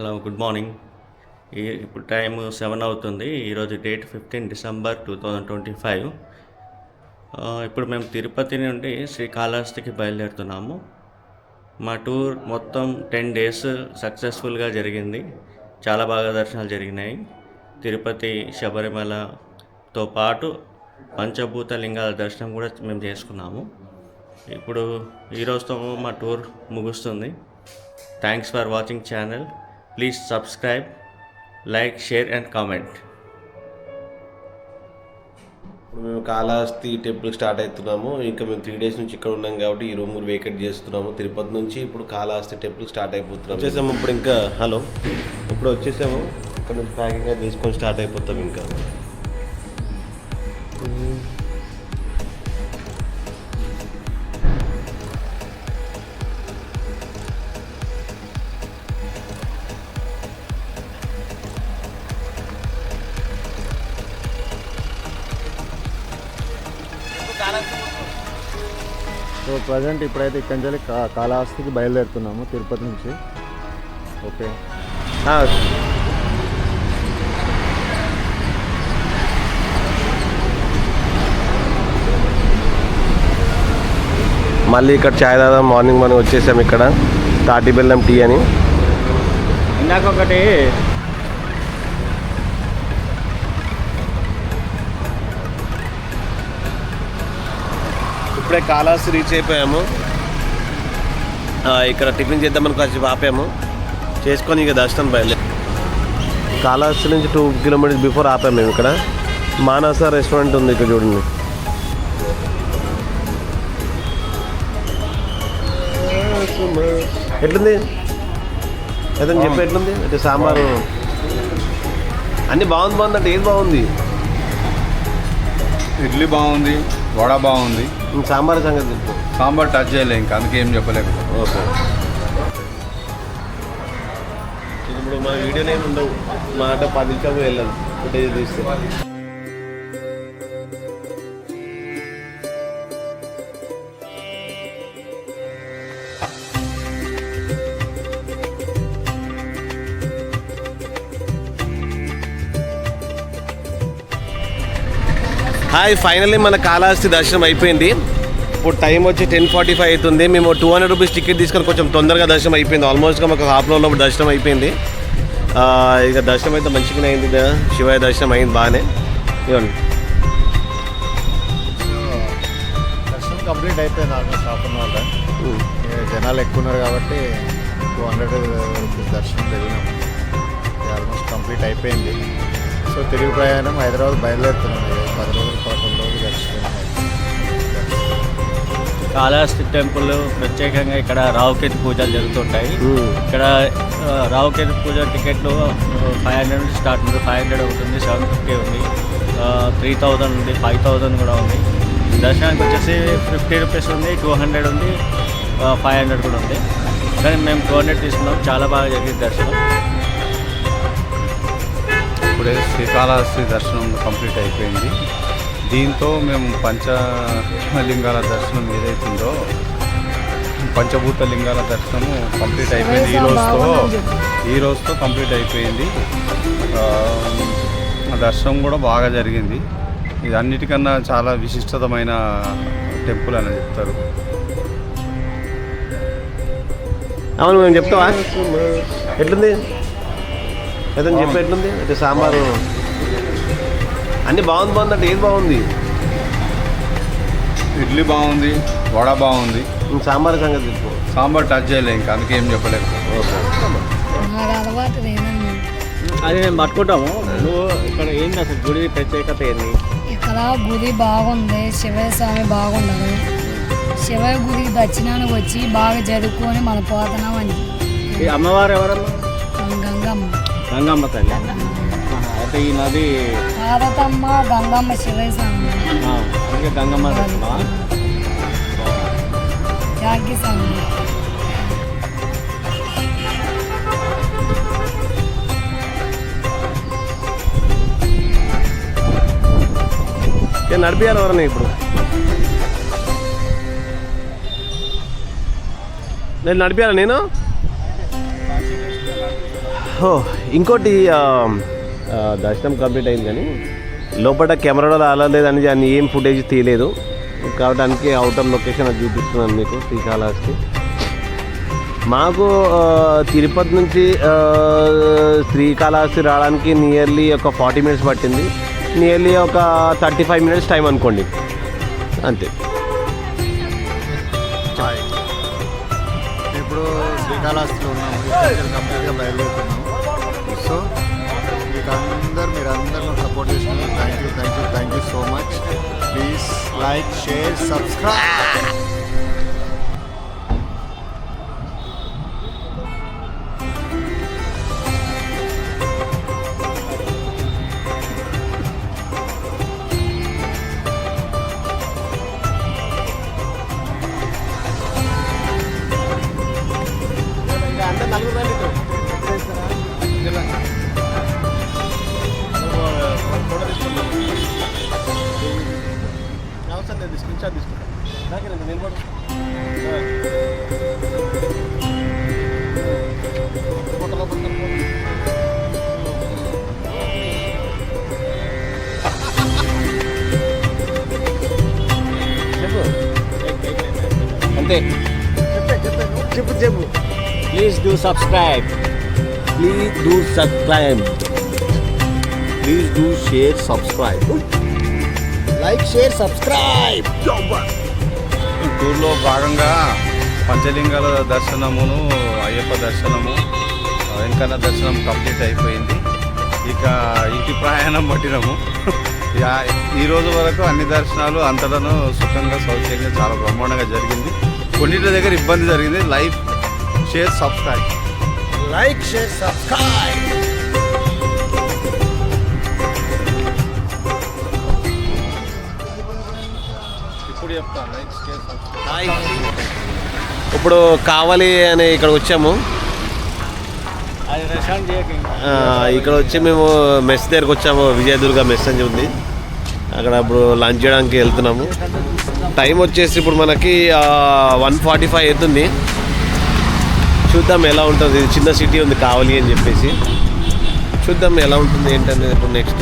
Hello, good morning. ఇప్పుడు time 7 అవుతుంది. ఈరోజు డేట్ 15 డిసెంబర్ 2025. ఇప్పుడు మేము తిరుపతి నుండి శ్రీకాళహస్తికి బయలుదేరుతున్నాము. మా టూర్ మొత్తం 10 డేస్ సక్సెస్ఫుల్గా జరిగింది. చాలా బాగా దర్శనాలు జరిగినాయి. తిరుపతి, శబరిమలతో పాటు పంచభూత లింగాల దర్శనం కూడా మేము చేసుకున్నాము. ఇప్పుడు ఈరోజుతో మా టూర్ ముగుస్తుంది. Thanks for watching channel. Please subscribe, like, share and comment. ఇప్పుడు మేము కాళహస్తి టెంపుల్ స్టార్ట్ అవుతున్నాము. ఇంకా మేము 3 డేస్ నుంచి ఇక్కడ ఉన్నాం కాబట్టి ఈ రూమ్ వేకెట్ చేస్తున్నాము. తిరుపతి నుంచి ఇప్పుడు కాళహస్తి టెంపుల్ స్టార్ట్ అయిపోతున్నాం. వచ్చేసాము ఇప్పుడు. ఇంకా ఇప్పుడు వచ్చేసాము. ఇక్కడ నుంచి ప్యాకింగ్ తీసుకొని స్టార్ట్ అయిపోతాం. ఇంకా సో ప్రజెంట్ ఇప్పుడైతే ఇక్కడి నుంచి కాళహస్తికి బయలుదేరుతున్నాము తిరుపతి నుంచి. ఓకే, మళ్ళీ ఇక్కడ చాయ్ తాదాం. మార్నింగ్ మనం వచ్చేసాము. ఇక్కడ తాటి బెల్లం టీ అని ఇందాకొకటి ఇప్పుడే కాళహస్తి రీచ్ అయిపోయాము. ఇక్కడ టిఫిన్ చేద్దామని కొంచెం ఆపాము. చేసుకొని ఇక దర్శనం బయలుదేరి కాళహస్తి నుంచి 2 కిలోమీటర్స్ బిఫోర్ ఆపాము మేము. ఇక్కడ మానస రెస్టారెంట్ ఉంది. ఇక్కడ చూడండి. ఎట్లుంది ఏదని చెప్పి ఎట్లుంది అంటే సాంబారు అన్నీ బాగుందంటే ఏది బాగుంది? ఇడ్లీ బాగుంది, వడ బాగుంది. సాంబార్ సంగతి చెప్పు. సాంబార్ టచ్ చేయలే, ఇంకా అందుకే ఏం చెప్పలేదు. ఓకే, ఇప్పుడు మన వీడియోలో ఏమి ఉండవు. మాట 10 నిమిషాలు వెళ్ళాలి ఫుటేజ్ తీస్తే. హాయ్, ఫైనల్లీ మన కాళహస్తి దర్శనం అయిపోయింది. ఇప్పుడు టైం వచ్చి 10:45 అవుతుంది. మేము 200 రూపీస్ టికెట్ తీసుకొని కొంచెం తొందరగా దర్శనం అయిపోయింది. ఆల్మోస్ట్గా మాకు హాఫ్ అన్ అవర్లో దర్శనం అయిపోయింది. ఇక దర్శనం అయితే మంచిగానే అయింది. శివయ్య దర్శనం అయింది బాగానే. ఇవ్వండి, దర్శనం కంప్లీట్ అయిపోయింది ఆల్మోస్ట్ హాఫ్ అన్ అవర్లో. జనాలు ఎక్కువ ఉన్నారు కాబట్టి 200 రూపీస్ దర్శనం వెళ్ళినాము. ఆల్మోస్ట్ కంప్లీట్ అయిపోయింది. సో తిరుగు ప్రయాణం హైదరాబాద్ బయలుదేరుతున్నాం. 10 రోజులు 11 రోజులు దర్శనం. కాళహస్తి టెంపుల్ ప్రత్యేకంగా ఇక్కడ రావుకేతు పూజలు జరుగుతుంటాయి. ఇక్కడ రావుకేతు పూజ టికెట్లు 500 నుంచి స్టార్ట్ ఉంది. 500 ఉంటుంది, 750 ఉంది, 3000 ఉంది, 5000 కూడా ఉంది. దర్శనానికి వచ్చేసి 50 రూపీస్ ఉంది, 200 ఉంది, 500 కూడా ఉంది. కానీ మేము 200 తీసుకున్నాం. చాలా బాగా జరిగింది దర్శనం. ఇప్పుడే శ్రీకాళహస్తి దర్శనం కంప్లీట్ అయిపోయింది. దీంతో మేము పంచలింగాల దర్శనం ఏదైతుందో పంచభూత లింగాల దర్శనం కంప్లీట్ అయిపోయింది. ఈ రోజుతో కంప్లీట్ అయిపోయింది. దర్శనం కూడా బాగా జరిగింది. ఇది అన్నిటికన్నా చాలా విశిష్టమైన టెంపుల్ అని చెప్తారు. అవును, మేము చెప్తావా? ఎట్లుంది ఏదని చెప్పి ఎట్లుంది అంటే సాంబారు అన్నీ బాగుందంటే ఏది బాగుంది? ఇడ్లీ బాగుంది, వడ బాగుంది. సాంబార్ సంగతి చెప్పు. సాంబార్ టచ్ చేయలే, ఇంకా అందుకే ఏం చెప్పలేదు. ఓకే, అది మేము పట్టుకుంటాము. నువ్వు ఇక్కడ ఏంటి అసలు గుడి ప్రత్యేకత ఏంది? ఇక్కడ గుడి బాగుంది. శివయ్య స్వామి బాగున్నారు. శివయ్య గుడికి దర్శనానికి వచ్చి బాగా జరుపుకొని మన పోతున్నాం అని. అమ్మవారు ఎవరమ్మా? గంగమ్మ. గంగమ్మ తల్లి. అయితే ఈ నది భారతమ్మ, గంగమ్మ, శివయ్య స్వామి. అందుకే గంగమ్మ జాగ్గి స్వామి. నడిపియాలి ఎవరన్నా ఇప్పుడు? నేను నడిపాను. నేను ఇంకోటి దర్శనం కంప్లీట్ అయింది కానీ లోపల కెమెరాలో అలలేదని దాన్ని ఏం ఫుటేజ్ తీయలేదు కాబట్టి అందుకే అవుటర్ లొకేషన్ అది చూపిస్తున్నాను మీకు శ్రీకాళహస్తి. మాకు తిరుపతి నుంచి శ్రీకాళహస్తి రావడానికి నియర్లీ ఒక 40 minutes పట్టింది. నియర్లీ ఒక 35 minutes టైం అనుకోండి అంతే. ఇప్పుడు శ్రీకాళహస్తిలో ఉన్నాము, కంప్లీట్గా బయలుదేరుతున్నాము. సో మీరందరూ సపోర్ట్ చేసినందుకు thank you so much. Please like, share, subscribe. అంతే చెప్పు. Please do subscribe. Please do subscribe. Please do share, subscribe. Like, share, subscribe. ఈ టూర్లో భాగంగా పంచలింగాల దర్శనమును, అయ్యప్ప దర్శనము, వెంకన్న దర్శనం కంప్లీట్ అయిపోయింది. ఇక ఇంటి ప్రయాణం పట్టినాము. ఈ రోజు వరకు అన్ని దర్శనాలు అంతటను సుఖంగా సౌకర్యంగా చాలా బ్రహ్మాండంగా జరిగింది. కొన్నిటి దగ్గర ఇబ్బంది జరిగింది. Like, share, subscribe. Like, share, subscribe. ఇప్పుడు చెప్తాను లైక్, షేర్, సబ్స్క్రైబ్. ఇప్పుడు కావాలి అని ఇక్కడ వచ్చాము. ఇక్కడ వచ్చి మేము మెస్ దగ్గరకు వచ్చాము. విజయదుర్గ మెస్ అని ఉంది. అక్కడ ఇప్పుడు లంచ్ చేయడానికి వెళ్తున్నాము. టైం వచ్చేసి ఇప్పుడు మనకి 1:45 అవుతుంది. చూద్దాం ఎలా ఉంటుంది. ఇది చిన్న సిటీ ఉంది కావాలి అని చెప్పేసి. చూద్దాం ఎలా ఉంటుంది ఏంటనేది ఇప్పుడు నెక్స్ట్.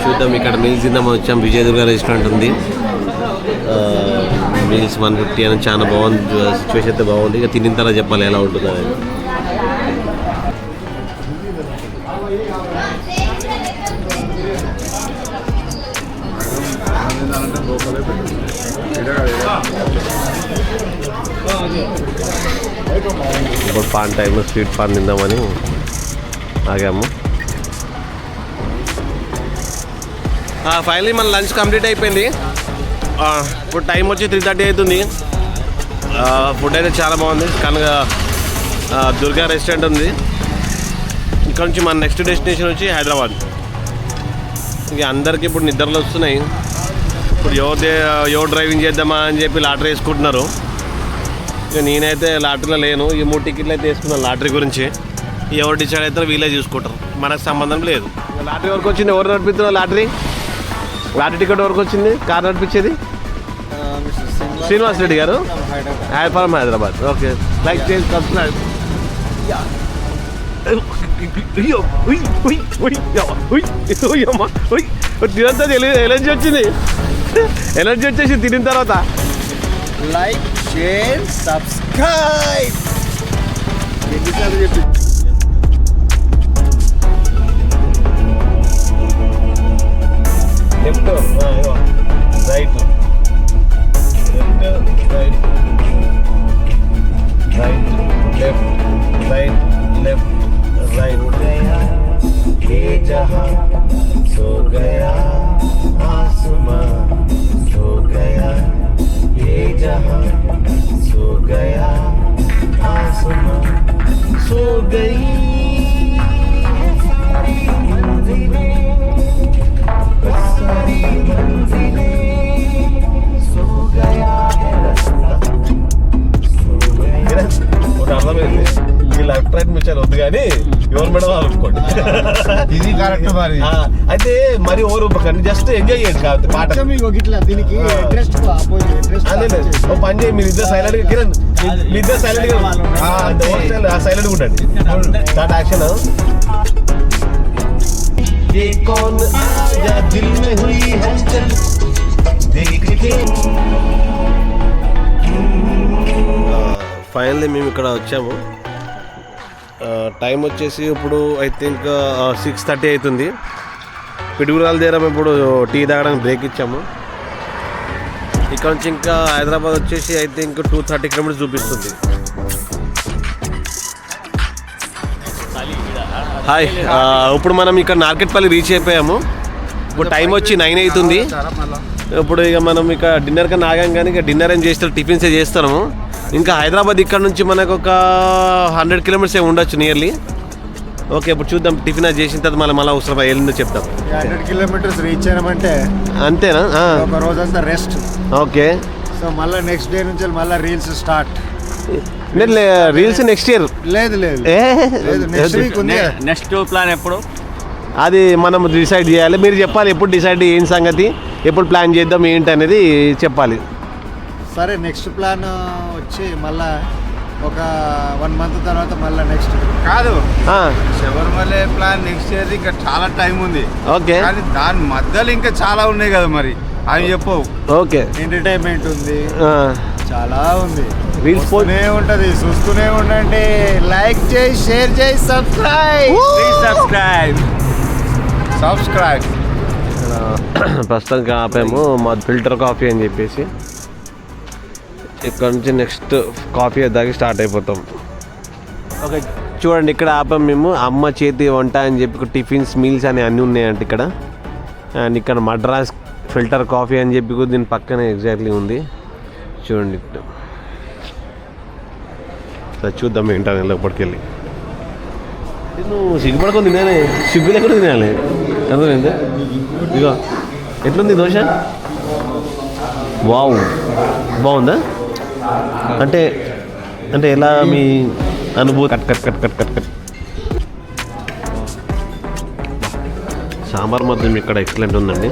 చూద్దాం. ఇక్కడ మీల్స్ తిందామని వచ్చాం. విజయదుర్గ రెస్టారెంట్ ఉంది. మీల్స్ 150 అని చాలా బాగుంది. సిచ్యువేషన్ అయితే బాగుంది. ఇక తినిన తర్వాత చెప్పాలి ఎలా ఉంటుందో అని. ఇప్పుడు పాన్ టైంలో స్వీట్ పాన్ తిందామని ఆగాము. ఫైనలీ మన లంచ్ కంప్లీట్ అయిపోయింది. ఇప్పుడు టైం వచ్చి 3:30 అవుతుంది. ఫుడ్ అయితే చాలా బాగుంది. కనుక దుర్గా రెస్టారెంట్ ఉంది. ఇక్కడ నుంచి మన నెక్స్ట్ డెస్టినేషన్ వచ్చి హైదరాబాద్. ఇక అందరికీ ఇప్పుడు నిద్రలు వస్తున్నాయి. ఇప్పుడు ఎవరు డ్రైవింగ్ చేద్దామా అని చెప్పి లాటరీ వేసుకుంటున్నారు. ఇక నేనైతే లాటరీలో లేను. ఈ 3 టికెట్లు అయితే వేసుకున్నాను లాటరీ గురించి. ఎవరు డిసైడ్ అవుతారో వీళ్ళే చూసుకుంటారు, మనకు సంబంధం లేదు. లాటరీ వరకు వచ్చింది. ఎవరు నడిపిస్తున్నారు లాటరీ టికెట్ వరకు వచ్చింది? కార్ నడిపించేది శ్రీనివాస్ రెడ్డి గారు, ఫ్రమ్ హైదరాబాద్. ఓకే, లైక్ చేసి సబ్స్క్రైబ్. తినంతా ఎనర్జీ వచ్చింది. ఎనర్జీ వచ్చేసి తినిన తర్వాత. Like, share, subscribe. ఎన్నిసార్లు చెప్పి left right, left right, right left, right left, right. ये जहां सो गया आसमां सो गया, ये जहां सो गया आसमां सो गई सारी मंजिलें, सारी मंजिलें, सो गया है रास्ता, सो गया గవర్నమెంట్ వాళ్ళు ఒప్పుకోండి. ఇది కరెక్ట్ మరి. అయితే మరి ఓవర్ ఒప్పుకోండి, జస్ట్ ఎంజాయ్ చేయండి కాబట్టి పాట. మీకు ఇట్లా దీనికి ఇంట్రెస్ట్ ఓ పని చేయి, మీరు ఇద్దరు సైలెంట్ గా కిరణ్, మీ ఇద్దరు సైలెంట్ గా సైలెంట్ గా ఉండండి. Start action. ఫైనల్లీ మేము ఇక్కడ వచ్చాము. టైం వచ్చేసి ఇప్పుడు ఐ థింక్ 6:30 అవుతుంది. పిడుగురాల దగ్గర మేము ఇప్పుడు టీ తాగడానికి బ్రేక్ ఇచ్చాము. ఇక్కడ నుంచి ఇంకా హైదరాబాద్ వచ్చేసి ఐ థింక్ 230 కిలోమీటర్స్ చూపిస్తుంది. హాయ్, ఇప్పుడు మనం ఇక్కడ నార్కెట్పల్లి రీచ్ అయిపోయాము. ఇప్పుడు టైం వచ్చి 9 అవుతుంది. ఇప్పుడు ఇక మనం ఇక డిన్నర్ కన్నా ఆగాం, కానీ ఇక డిన్నర్ ఏం చేస్తారు, టిఫిన్సే చేస్తాము. ఇంకా హైదరాబాద్ ఇక్కడ నుంచి మనకు ఒక 100 కిలోమీటర్స్ ఏమి ఉండొచ్చు నియర్లీ. ఓకే, ఇప్పుడు చూద్దాం. టిఫిన్ అది చేసిన తర్వాత మళ్ళీ అవసరం వెళ్ళిందో చెప్తాం. 100 కిలోమీటర్స్ రీచ్ అయినామంటే అంతేనా? ఒక రోజంతా రెస్ట్. ఓకే, సో మళ్ళీ నెక్స్ట్ డే నుంచి మళ్ళీ reels start. Reels next year లేదు నెక్స్ట్ వీక్ ఉంది. నెక్స్ట్ ప్లాన్ ఎప్పుడు? అది మనం డిసైడ్ చేయాలి. మీరు చెప్పాలి ఎప్పుడు డిసైడ్ ఏంటి సంగతి, ఎప్పుడు ప్లాన్ చేద్దాం ఏంటి అనేది చెప్పాలి. సరే, నెక్స్ట్ ప్లాన్ వచ్చి మళ్ళా ఒక 1 మంత్ తర్వాత మళ్ళీ నెక్స్ట్ కాదు, శబరిమల ప్లాన్ నెక్స్ట్ ఇయర్ ఇంకా చాలా టైం ఉంది. ఓకే, కానీ దాని మధ్యలో ఇంకా చాలా ఉన్నాయి కదా, మరి అవి చెప్పవు. ఓకే, ఎంటర్టైన్మెంట్ ఉంది, చాలా ఉంది. రీల్స్ పోతూనే ఉంటది, చూస్తూనే ఉండండి. లైక్ చేయి, షేర్ చేయి, సబ్స్క్రైబ్. ప్రస్తుతానికి ఆపాము మా ఫిల్టర్ కాఫీ అని చెప్పేసి. ఇక్కడ నుంచి నెక్స్ట్ కాఫీ తాగి స్టార్ట్ అయిపోతాం. ఓకే, చూడండి ఇక్కడ ఆపాం మేము. అమ్మ చేతి వంట అని చెప్పి టిఫిన్స్, మీల్స్ అని అన్నీ ఉన్నాయంట ఇక్కడ. అండ్ ఇక్కడ మద్రాస్ ఫిల్టర్ కాఫీ అని చెప్పి కూడా దీని పక్కనే ఎగ్జాక్ట్లీ ఉంది. చూడండి, చూద్దాం ఏంటని లోపలికి వెళ్ళి. నువ్వు సిగ్గుపడుకొని తినాలి, సిగ్గు లేకుండా తినాలి. అర్థమైంది? ఇగో ఎట్లుంది దోశ? వావ్, బాగుందా? అంటే అంటే ఎలా మీ అనుభూతి? Cut cut cut cut cut cut. Sambar మాత్రం ఇక్కడ ఎక్సలెంట్ ఉందండి.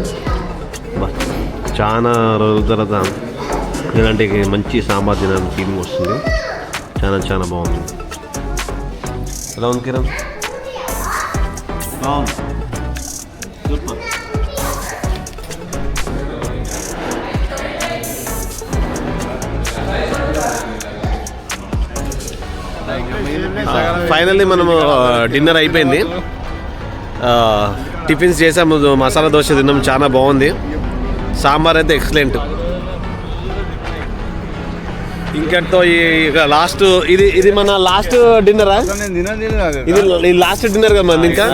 బా, చాలా రోజుల తర్వాత ఇలాంటి మంచి సాంబార్ తినాలని ఫీలింగ్ వస్తుంది. చాలా చాలా బాగుంది. ఎలా ఉంది కిరణ్? సూపర్. ఫైనల్లీ మనము డిన్నర్ అయిపోయింది. టిఫిన్స్ చేసాము, మసాలా దోశ తిన్నాము, చాలా బాగుంది. సాంబార్ అయితే ఎక్సలెంట్. ఇంకటితో లాస్ట్ ఇది మన లాస్ట్ డిన్నరా? ఇది లాస్ట్ డిన్నర్ కదా మనది. ఇంకా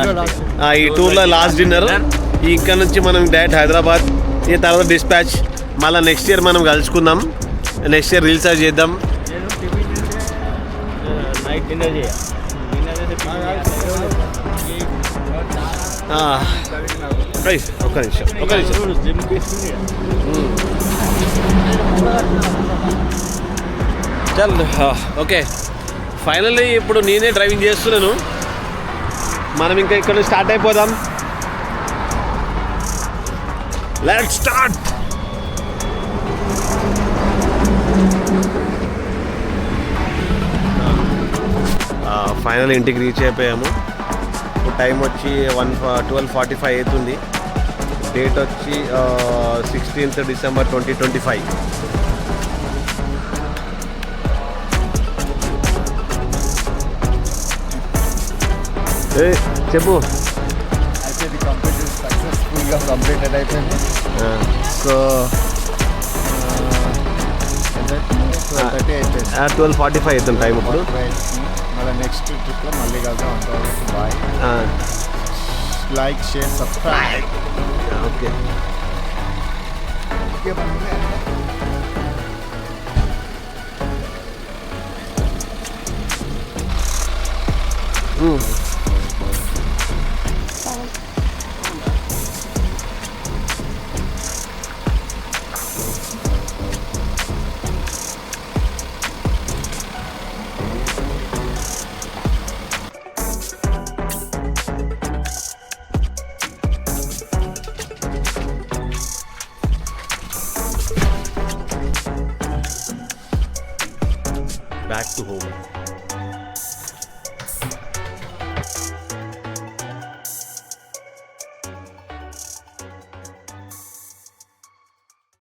ఈ టూర్లో లాస్ట్ డిన్నర్. ఇక్కడ నుంచి మనం డైరెక్ట్ హైదరాబాద్, ఈ తర్వాత డిస్పాచ్. మళ్ళీ నెక్స్ట్ ఇయర్ మనం కలుసుకుందాం. నెక్స్ట్ ఇయర్ రీల్స్ అది చేద్దాం. ఒక్క నిమిషం. చల్, ఓకే. ఫైనల్లీ ఇప్పుడు నేనే డ్రైవింగ్ చేస్తున్నాను. మనం ఇంకా ఇక్కడ నుంచి స్టార్ట్ అయిపోదాం. Let's start. ఫైనల్ ఇంటికి రీచ్ అయిపోయాము. ఇప్పుడు టైం వచ్చి 12:45 అవుతుంది. డేట్ వచ్చి 16th December 2025. చెప్పు. అయితే ఇది సక్సెస్ఫుల్గా కంప్లీటెడ్ అయిపోయింది. సో 12:30 అయిపోయింది. 12:45 అవుతుంది టైం ఇప్పుడు. మళ్ళీ నెక్స్ట్ ట్రిప్లో మళ్ళీ కలుద్దాం. అంతవరకు bye. Like, share, subscribe. Okay. back to home.